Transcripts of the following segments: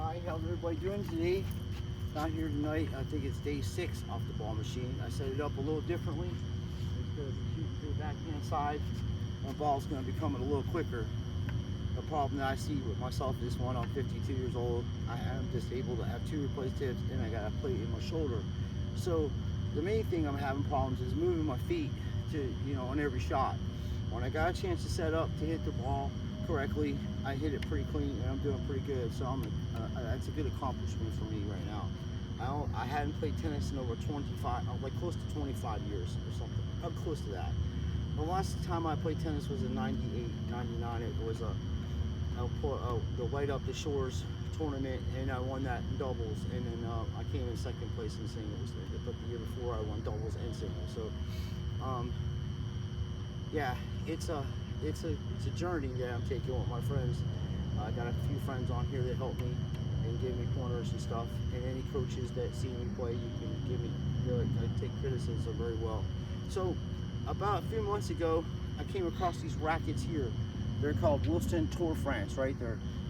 Hi, how's everybody doing today? Not here tonight. I think it's day 6 off the ball machine. I set it up a little differently. Instead of shooting to the backhand side, my ball's going to be coming a little quicker. The problem that I see with myself is, one, I'm 52 years old. I am disabled. I have 2 replaced hips, and I got a plate in my shoulder. So the main thing I'm having problems is moving my feet to, on every shot. When I got a chance to set up to hit the ball correctly, I hit it pretty clean, and I'm doing pretty good. So that's a good accomplishment for me right now. I hadn't played tennis in over 25, like close to 25 years or something. I'm close to that. The last time I played tennis was in 98, 99. It was the Light Up the Shores tournament, and I won that in doubles, and then I came in second place in singles. But the year before I won doubles and singles. So yeah, it's a journey that I'm taking with my friends. I got a few friends on here that help me and give me pointers and stuff, and any coaches that see me play, you can give me, I take criticism very well. So about a few months ago, I came across these rackets here. They're called Wilson Tour France, right?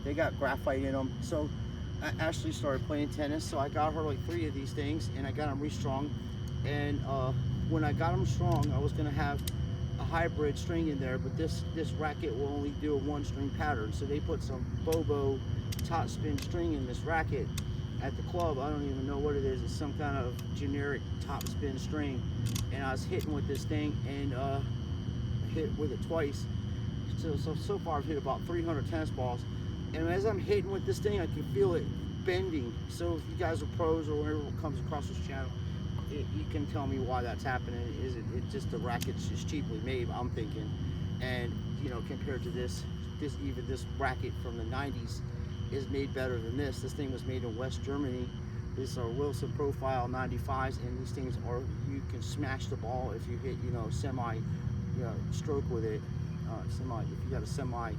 They got graphite in them. So I actually started playing tennis, so I got her like 3 of these things, and I got them restrung. And when I got them strung, I was gonna have a hybrid string in there, but this racket will only do a 1-string pattern. So they put some Bobo top spin string in this racket at the club. I don't even know what it is. It's some kind of generic top spin string, and I was hitting with this thing, and hit with it twice. So far I've hit about 300 tennis balls, and as I'm hitting with this thing, I can feel it bending. So if you guys are pros or whoever comes across this channel, you can tell me why that's happening. Is it just the racket's just cheaply made, I'm thinking, and compared to this racket from the 90s is made better than this. This thing was made in West Germany. These are Wilson Profile 95s, and these things you can smash the ball if you hit semi stroke with it. If you got a semi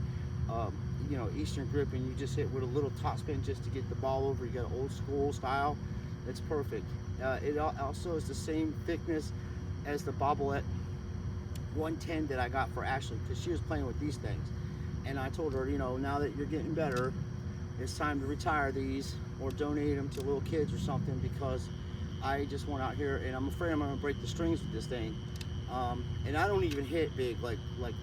Eastern grip, and you just hit with a little top spin just to get the ball over, you got an old school style, it's perfect. It also is the same thickness as the Bobblette 110 that I got for Ashley, because she was playing with these things, and I told her, now that you're getting better, it's time to retire these or donate them to little kids or something, because I just went out here and I'm afraid I'm gonna break the strings with this thing. And I don't even hit big like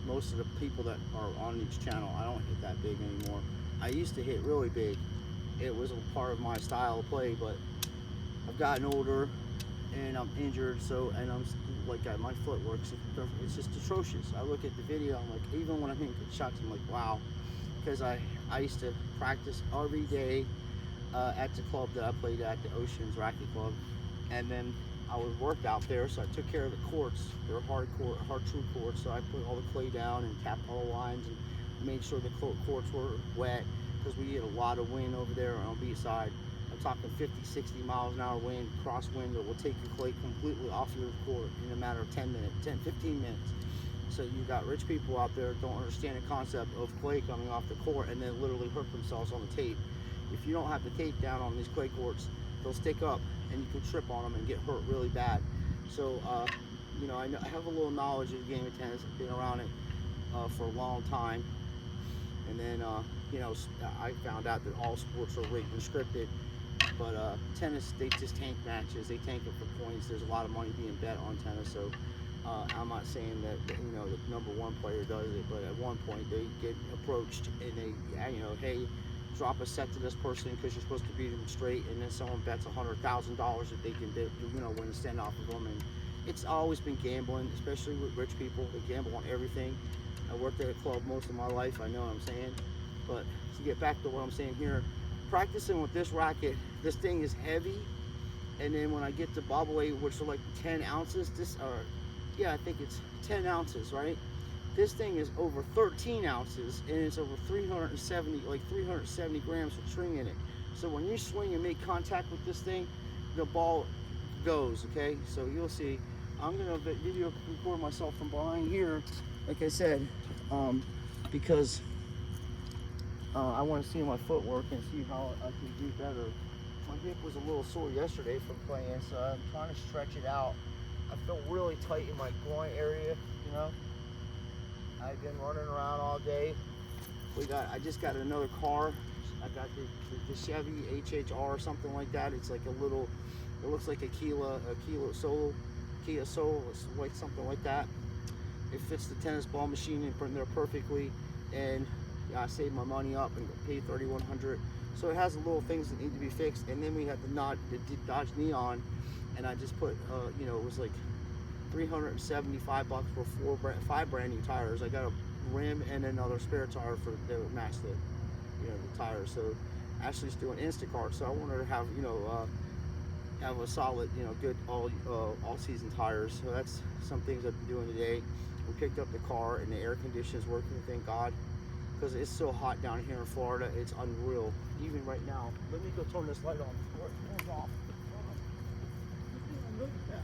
most of the people that are on each channel. I don't hit that big anymore. I used to hit really big. It was a part of my style of play, but I've gotten older and I'm injured, and I'm like, my footwork, it's just atrocious. I look at the video, I'm like, even when I'm hitting good shots, I'm like, wow. Because I used to practice every day at the club that I played at, the Oceans Racket Club, and then I would work out there, so I took care of the courts. They're hard true courts, so I put all the clay down and tapped all the lines and made sure the courts were wet, because we get a lot of wind over there on Beachside. I'm talking 50, 60 miles an hour wind, crosswind, that will take your clay completely off your court in a matter of 15 minutes. So you got rich people out there don't understand the concept of clay coming off the court and then literally hurt themselves on the tape. If you don't have the tape down on these clay courts, they'll stick up and you can trip on them and get hurt really bad. So I have a little knowledge of the game of tennis. I've been around it for a long time, and then I found out that all sports are rigged and scripted, but tennis, they just tank matches. They tank it for points. There's a lot of money being bet on tennis, so I'm not saying that the #1 player does it, but at one point they get approached and they hey, drop a set to this person because you're supposed to beat them straight, and then someone bets $100,000 that they can win a send off of them. And it's always been gambling, especially with rich people. They gamble on everything. I worked at a club most of my life, I know what I'm saying. But to get back to what I'm saying here, practicing with this racket, this thing is heavy, and then when I get to Bobblette, which are like 10 ounces, I think it's 10 ounces, right? This thing is over 13 ounces, and it's over 370 grams of string in it. So when you swing and make contact with this thing, the ball goes, okay? So you'll see. I'm gonna video record myself from behind here, like I said, because I want to see my footwork and see how I can do better. My hip was a little sore yesterday from playing, so I'm trying to stretch it out. I feel really tight in my groin area, I've been running around all day. I just got another car I got the Chevy HHR or something like that. It's like a little, it looks like a Kia Soul, it's like something like that. It fits the tennis ball machine in there perfectly, and I saved my money up and paid $3,100. So it has little things that need to be fixed, and then we had the Dodge Neon, and I just put, you know, it was like $375 for 5 brand new tires. I got a rim and another spare tire for that match the, you know, the tires. So Ashley's doing Instacart, so I wanted to have, you know, have a solid, you know, good all season tires. So that's some things I've been doing today. We picked up the car and the air conditioning is working, thank God, because it's so hot down here in Florida. It's unreal. Even right now, let me go turn this light on before it turns off. Look at that.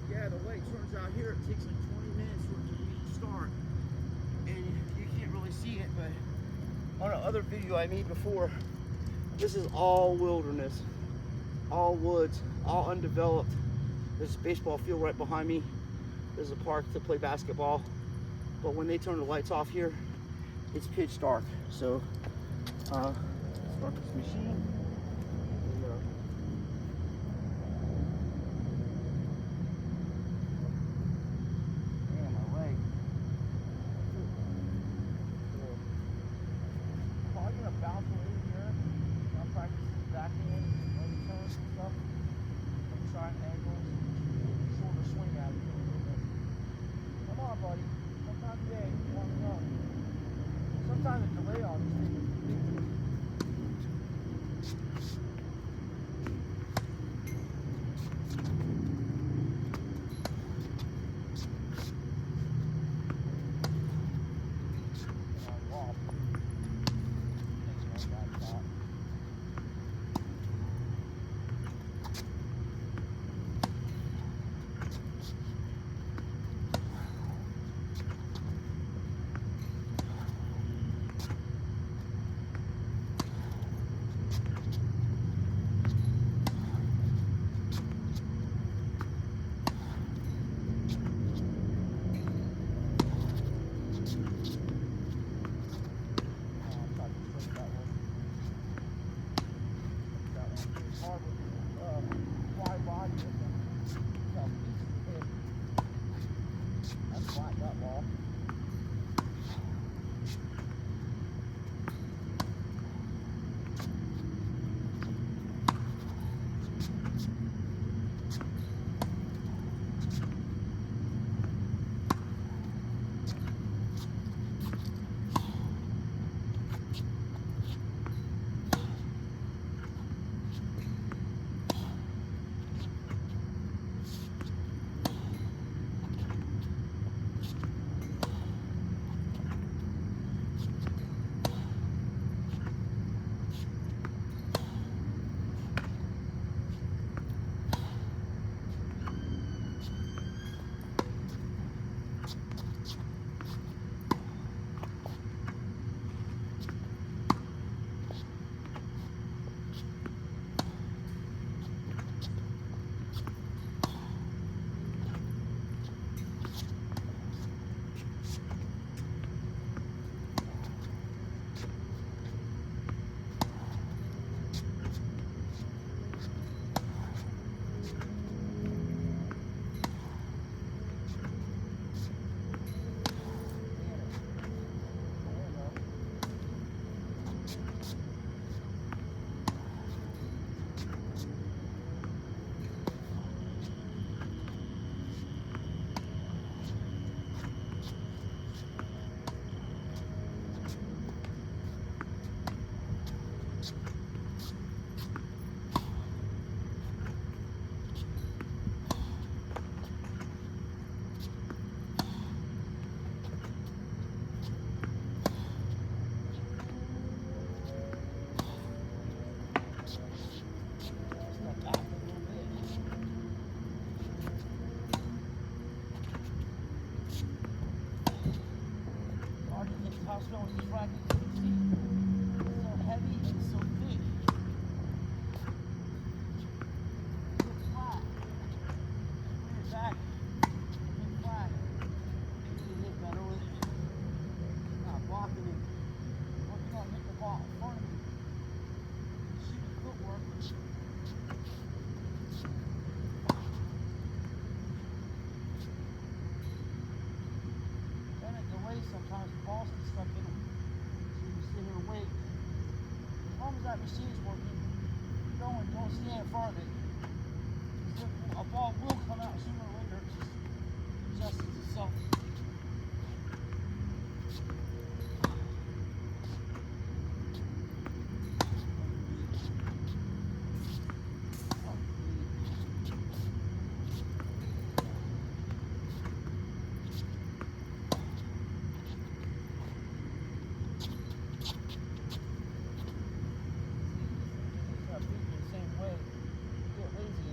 Yeah, the way it turns out here, it takes like 20 minutes for it to restart. And you can't really see it, but on another video I made before, this is all wilderness, all woods, all undeveloped. There's a baseball field right behind me. There's a park to play basketball. But when they turn the lights off here, it's pitch dark. So, start this machine. Sometimes the delay on this thing I was feeling with these rackets. It's so heavy and so thick. It's flat. Bring it back. It's flat. You can hit better with it. Not blocking it. Working on hitting the ball in front of me. Shooting footwork. Sometimes the balls get stuck in them. So you can sit here and wait. As long as that machine's working, don't stand in front of it. A ball will come out sooner or later. It just adjusts itself.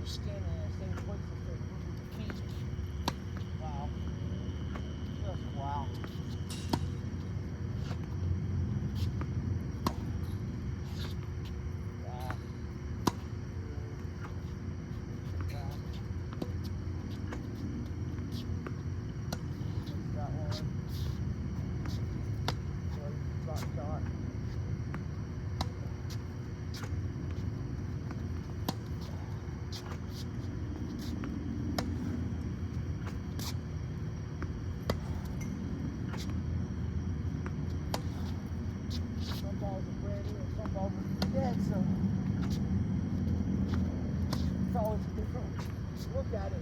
Standing in the same place instead of moving the feet. Wow. Just wow. Yeah. That one. Drop shot. Dead, so it's always a different look at it.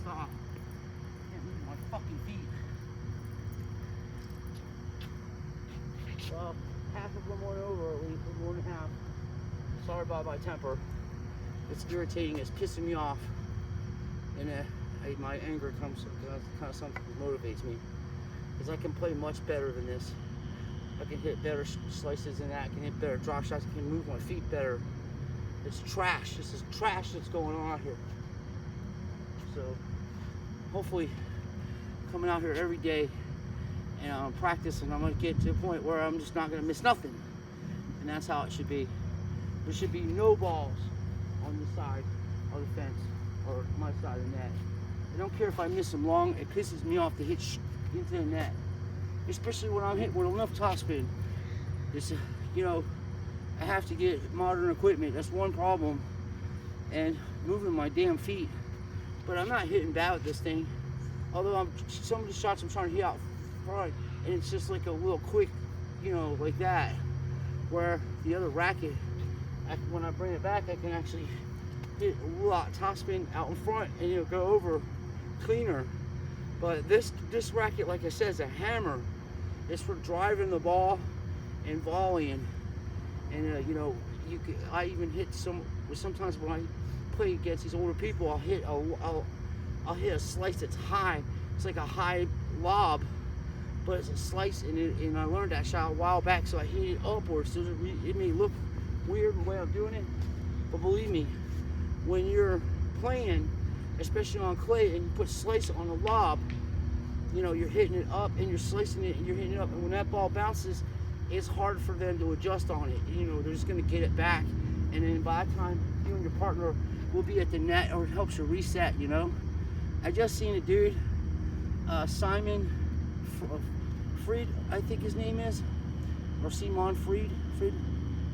Stop. Can't move my fucking feet. Well, half of them went over, at least more than half. Sorry about my temper. It's irritating, it's pissing me off. And my anger comes, that's kind of something that motivates me. Because I can play much better than this. I can hit better slices than that, I can hit better drop shots, I can move my feet better. It's trash, this is trash that's going on here. So, hopefully, coming out here every day and practicing, I'm going to get to a point where I'm just not going to miss nothing. And that's how it should be. There should be no balls on the side of the fence or my side of the net. I don't care if I miss them long, it pisses me off to hit into the net. Especially when I'm hitting with enough topspin. It's, you know, I have to get modern equipment. That's one problem. And moving my damn feet. But I'm not hitting bad with this thing. although some of the shots I'm trying to hit out front, and it's just like a little quick, like that. Where the other racket, when I bring it back, I can actually hit a lot topspin out in front, and it'll go over cleaner. But this racket, like I said, is a hammer. It's for driving the ball and volleying. And I even hit sometimes when I play against these older people, I'll hit a slice that's high. It's like a high lob, but it's a slice, and I learned that shot a while back, so I hit it upwards. So it may look weird the way I'm doing it, but believe me, when you're playing, especially on clay, and you put slice on a lob, you're hitting it up and you're slicing it and you're hitting it up, and when that ball bounces, it's hard for them to adjust on it. They're just going to get it back, and then by the time you and your partner will be at the net, or it helps you reset. I just seen a dude, Simon Fried, I think his name is, or Simon Fried,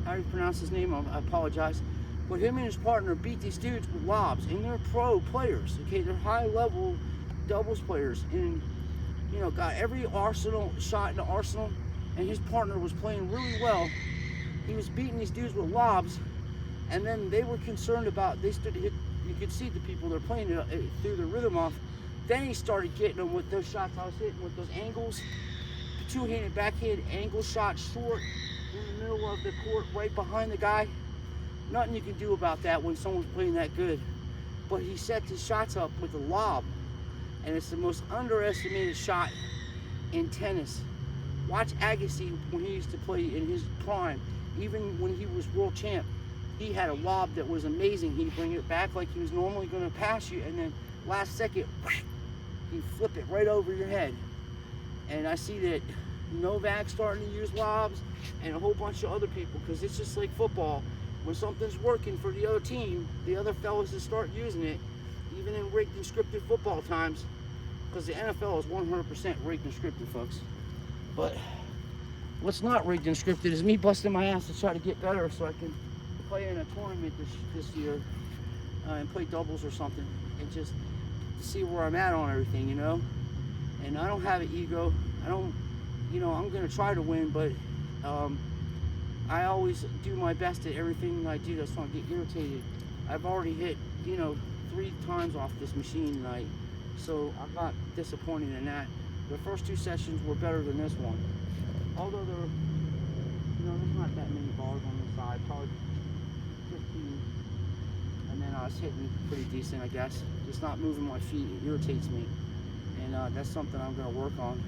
how do you pronounce his name? I apologize. But him and his partner beat these dudes with lobs, and they're pro players. Okay, they're high level doubles players, and got every arsenal shot in the arsenal. And his partner was playing really well. He was beating these dudes with lobs, and then they were concerned about, you could see the people they're playing it threw the rhythm off. Then he started getting them with those shots I was hitting, with those angles, two-handed backhand angle shot, short in the middle of the court, right behind the guy. Nothing you can do about that when someone's playing that good. But he set his shots up with a lob, and it's the most underestimated shot in tennis. Watch Agassi when he used to play in his prime, even when he was world champ. He had a lob that was amazing. He'd bring it back like he was normally going to pass you, and then last second, he'd flip it right over your head. And I see that Novak's starting to use lobs, and a whole bunch of other people, because it's just like football. When something's working for the other team, the other fellas will start using it, even in rigged and scripted football times, because the NFL is 100% rigged and scripted, folks. But what's not rigged and scripted is me busting my ass to try to get better so I can play in a tournament this year and play doubles or something, and just see where I'm at on everything, And I don't have an ego. I'm going to try to win, but I always do my best at everything I do. That's why I get irritated. I've already hit, 3 times off this machine tonight, so I'm not disappointed in that. The first 2 sessions were better than this one. Although there's not that many balls on the side, probably 15. And then I was hitting pretty decent, I guess. Just not moving my feet, it irritates me. And that's something I'm gonna work on.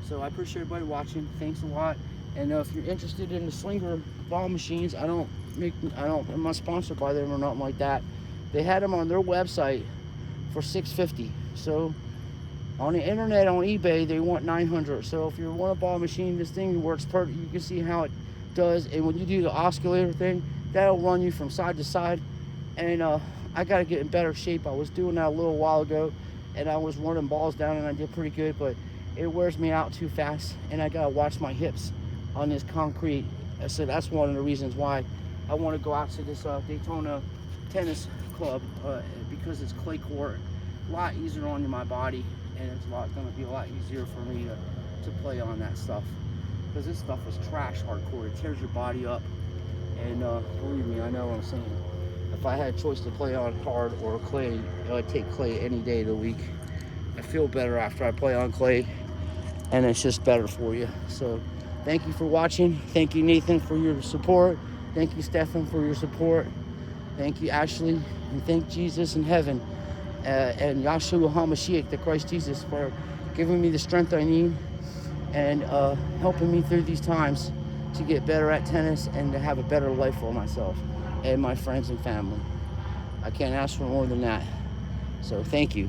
So I appreciate everybody watching. Thanks a lot. And if you're interested in the Slinger ball machines, I'm not sponsored by them or nothing like that. They had them on their website for $650. So on the internet, on eBay, they want $900. So if you want a ball machine, this thing works perfect. You can see how it does. And when you do the oscillator thing, that'll run you from side to side. And I got to get in better shape. I was doing that a little while ago, and I was running balls down, and I did pretty good. But it wears me out too fast, and I got to watch my hips on this concrete. So that's one of the reasons why I want to go out to this Daytona tennis club, because it's clay court, a lot easier on my body. And it's going to be a lot easier for me to play on that stuff, because this stuff is trash hardcore. It tears your body up, and believe me, I know what I'm saying. If I had a choice to play on hard or clay, I'd take clay any day of the week. I feel better after I play on clay, and it's just better for you. So thank you for watching. Thank you, Nathan, for your support. Thank you, Stefan, for your support. Thank you, Ashley, and thank Jesus in heaven. And Yahshua HaMashiach, the Christ Jesus, for giving me the strength I need and helping me through these times to get better at tennis and to have a better life for myself and my friends and family. I can't ask for more than that. So thank you.